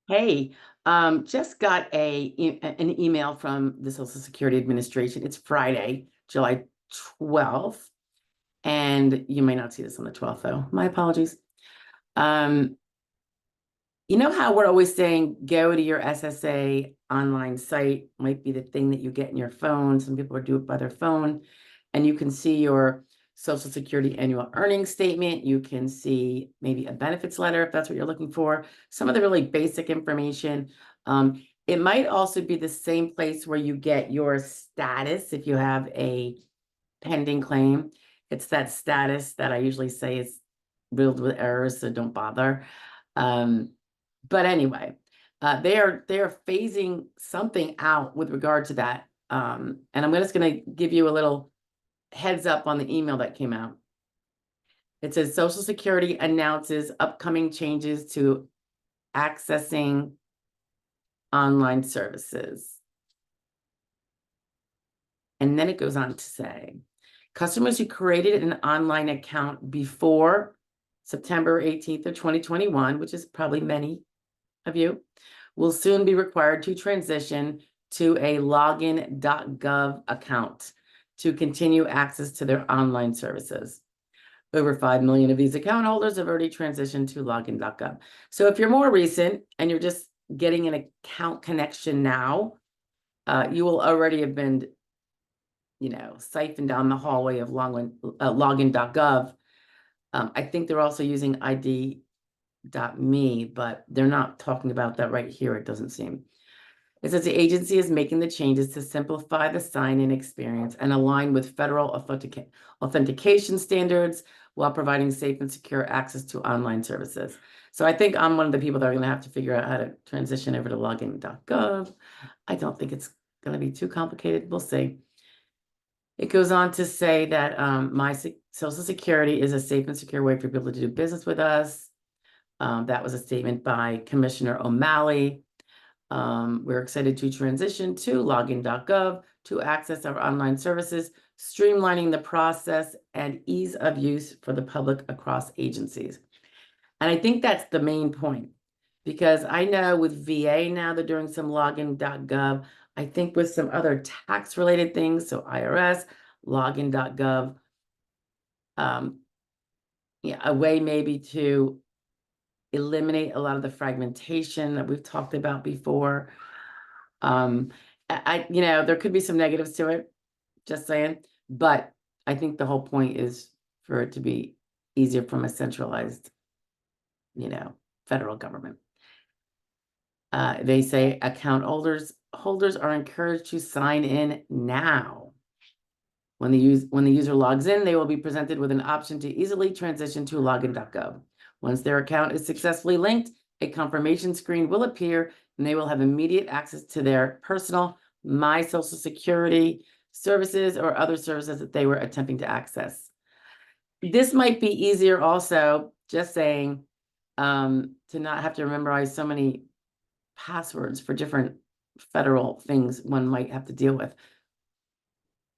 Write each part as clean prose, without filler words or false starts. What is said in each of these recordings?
Hey, just got an email from the Social Security Administration. It's Friday, July 12th, and you may not see this on the 12th, though. My apologies. Um, you know how we're always saying go to your SSA online site, might be the thing that you get in your phone. Some people do it by their phone, and you can see your Social Security annual earnings statement. You can see maybe a benefits letter if that's what you're looking for, some of the really basic information. It might also be the same place where you get your status if you have a pending claim. It's that status that I usually say is riddled with errors, so don't bother. But anyway, they are phasing something out with regard to that. And I'm just going to give you a little heads up on the email that came out. It says Social Security announces upcoming changes to accessing online services. And then it goes on to say, customers who created an online account before September 18th of 2021, which is probably many of you, will soon be required to transition to a Login.gov account to continue access to their online services. Over 5 million of these account holders have already transitioned to Login.gov. So if you're more recent and you're just getting an account connection now, you will already have been, siphoned down the hallway of Login.gov. I think they're also using ID.me, but they're not talking about that right here, it doesn't seem. It says the agency is making the changes to simplify the sign-in experience and align with federal authentication standards while providing safe and secure access to online services. So I think I'm one of the people that are going to have to figure out how to transition over to Login.gov. I don't think it's going to be too complicated. We'll see. It goes on to say that my Social Security is a safe and secure way for people to do business with us. That was a statement by Commissioner O'Malley. We're excited to transition to Login.gov to access our online services, streamlining the process and ease of use for the public across agencies. And I think that's the main point, because I know with VA now they're doing some Login.gov. I think with some other tax-related things, so IRS, Login.gov, a way maybe to eliminate a lot of the fragmentation that we've talked about before. There could be some negatives to it, just saying, but I think the whole point is for it to be easier from a centralized, federal government. They say account holders are encouraged to sign in now. When the user logs in, they will be presented with an option to easily transition to Login.gov. Once their account is successfully linked, a confirmation screen will appear and they will have immediate access to their personal My Social Security services or other services that they were attempting to access. This might be easier also, just saying, to not have to memorize so many passwords for different federal things one might have to deal with.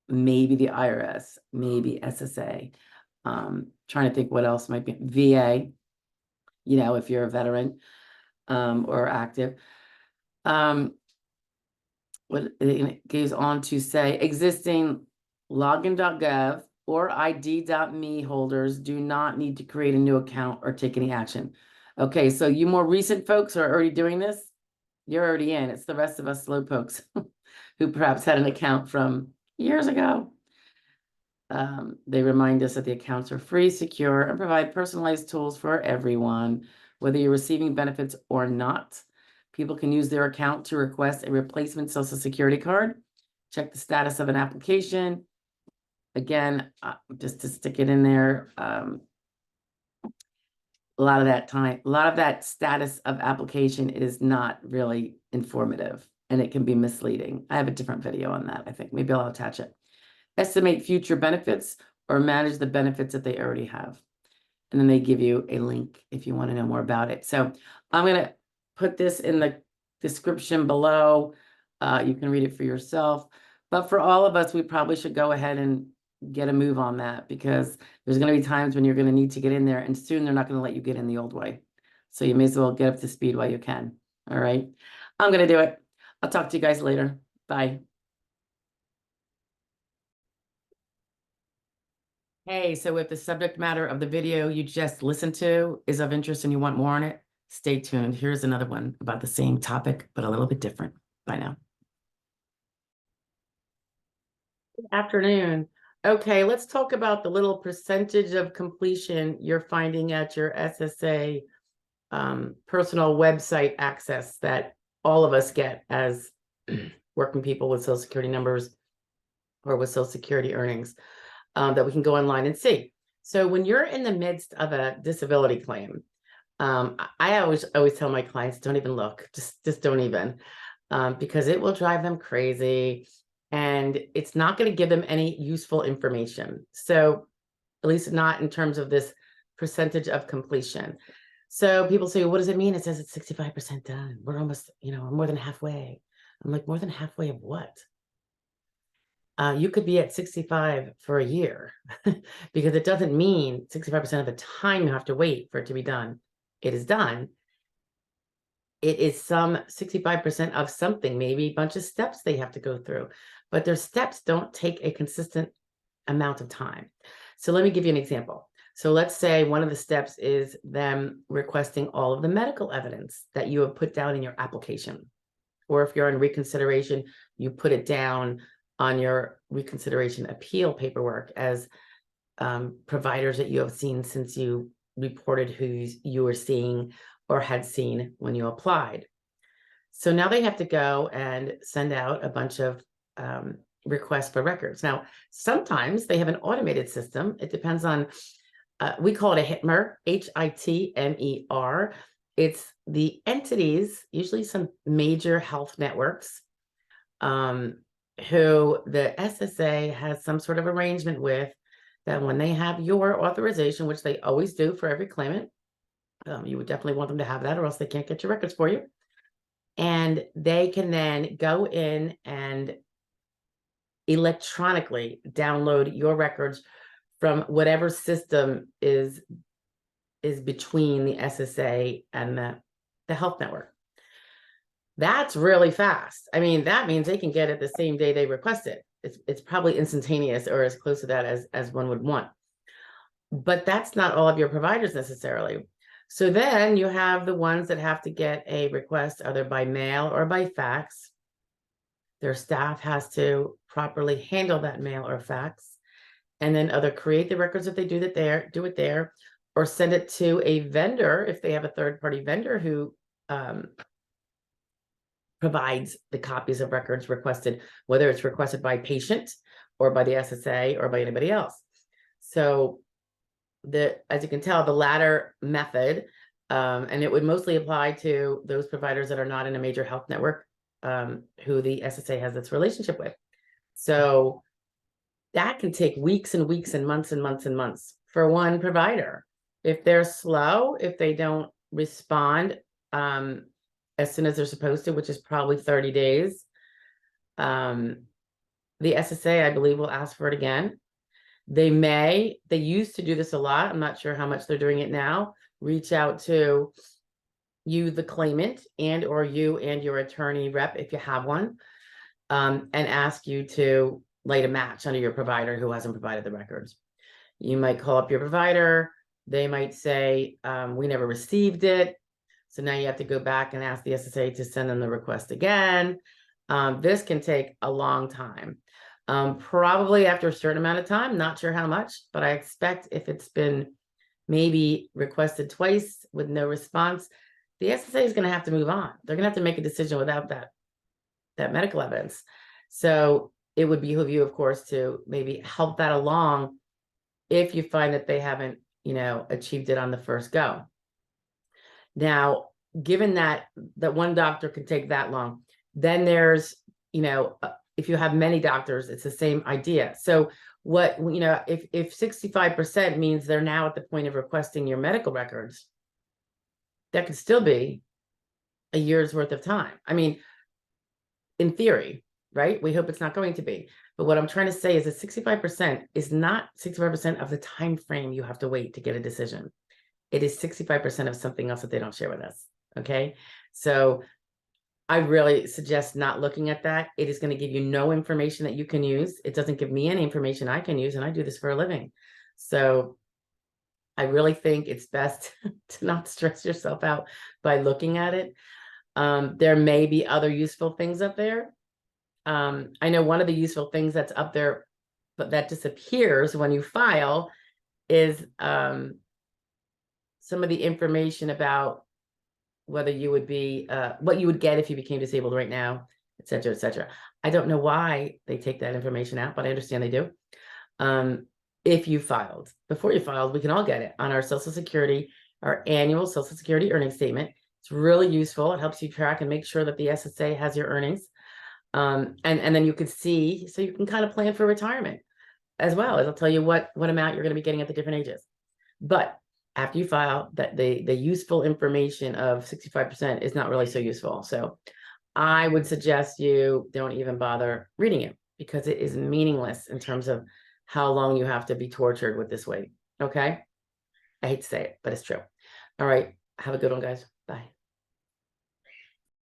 Maybe the IRS, maybe SSA. Trying to think what else might be. VA, if you're a veteran or active. It goes on to say existing Login.gov or ID.me holders do not need to create a new account or take any action. Okay, so you more recent folks are already doing this. You're already in. It's the rest of us slowpokes who perhaps had an account from years ago. They remind us that the accounts are free, secure, and provide personalized tools for everyone, whether you're receiving benefits or not. People can use their account to request a replacement Social Security card, check the status of an application. Again, just to stick it in there, a lot of that status of application is not really informative, and it can be misleading. I have a different video on that, I think. Maybe I'll attach it. Estimate future benefits or manage the benefits that they already have. And then they give you a link if you want to know more about it. So I'm going to put this in the description below. You can read it for yourself. But for all of us, we probably should go ahead and get a move on that, because there's going to be times when you're going to need to get in there, and soon they're not going to let you get in the old way. So you may as well get up to speed while you can. All right. I'm going to do it. I'll talk to you guys later. Bye. Hey, so if the subject matter of the video you just listened to is of interest and you want more on it, stay tuned. Here's another one about the same topic, but a little bit different. Bye now. Good afternoon. Okay, let's talk about the little percentage of completion you're finding at your SSA personal website access that all of us get as working people with Social Security numbers or with Social Security earnings, that we can go online and see. So when you're in the midst of a disability claim, I always tell my clients, don't even look, just don't even, because it will drive them crazy and it's not going to give them any useful information. So at least not in terms of this percentage of completion. So people say, what does it mean? It says it's 65% done. We're almost, we're more than halfway. I'm like, more than halfway of what? You could be at 65 for a year because it doesn't mean 65% of the time you have to wait for it to be done. It is done. It is some 65% of something, maybe a bunch of steps they have to go through, but their steps don't take a consistent amount of time. So let me give you an example. So let's say one of the steps is them requesting all of the medical evidence that you have put down in your application. Or if you're on reconsideration, you put it down on your reconsideration appeal paperwork as providers that you have seen since you reported who you were seeing or had seen when you applied. So now they have to go and send out a bunch of requests for records. Now, sometimes they have an automated system. It depends on, we call it a HITMER, HITMER. It's the entities, usually some major health networks, who the SSA has some sort of arrangement with, that when they have your authorization, which they always do for every claimant, you would definitely want them to have that or else they can't get your records for you. And they can then go in and electronically download your records from whatever system is between the SSA and the health network. That's really fast. I mean, that means they can get it the same day they request it. It's probably instantaneous or as close to that as one would want. But that's not all of your providers necessarily. So then you have the ones that have to get a request either by mail or by fax. Their staff has to properly handle that mail or fax, and then either create the records if they do it there, or send it to a vendor if they have a third-party vendor who provides the copies of records requested, whether it's requested by patient or by the SSA or by anybody else. So as you can tell, the latter method, and it would mostly apply to those providers that are not in a major health network, who the SSA has this relationship with. So that can take weeks and weeks and months and months and months for one provider. If they're slow, if they don't respond as soon as they're supposed to, which is probably 30 days, the SSA, I believe, will ask for it again. They used to do this a lot. I'm not sure how much they're doing it now. Reach out to you, the claimant, or you and your attorney rep, if you have one, and ask you to light a match under your provider who hasn't provided the records. You might call up your provider. They might say, we never received it. So now you have to go back and ask the SSA to send them the request again. This can take a long time. Probably after a certain amount of time, not sure how much, but I expect if it's been maybe requested twice with no response, the SSA is going to have to move on. They're going to have to make a decision without that medical evidence. So it would behoove you, of course, to maybe help that along if you find that they haven't, achieved it on the first go. Now, given that one doctor can take that long, then there's, if you have many doctors, it's the same idea. So what, if 65% means they're now at the point of requesting your medical records, that could still be a year's worth of time. I mean, in theory, right? We hope it's not going to be. But what I'm trying to say is that 65% is not 65% of the time frame you have to wait to get a decision. It is 65% of something else that they don't share with us. Okay. So I really suggest not looking at that. It is going to give you no information that you can use. It doesn't give me any information I can use, and I do this for a living. So I really think it's best to not stress yourself out by looking at it. There may be other useful things up there. I know one of the useful things that's up there, but that disappears when you file, is some of the information about whether you would be, what you would get if you became disabled right now, et cetera, et cetera. I don't know why they take that information out, but I understand they do. If you filed, before you filed, we can all get it on our Social Security, our annual Social Security earnings statement. It's really useful. It helps you track and make sure that the SSA has your earnings. And then you can see, so you can kind of plan for retirement as well. It'll tell you what amount you're going to be getting at the different ages. But after you file, that the useful information of 65% is not really so useful. So I would suggest you don't even bother reading it, because it is meaningless in terms of how long you have to be tortured with this weight. Okay. I hate to say it, but it's true. All right. Have a good one, guys. Bye.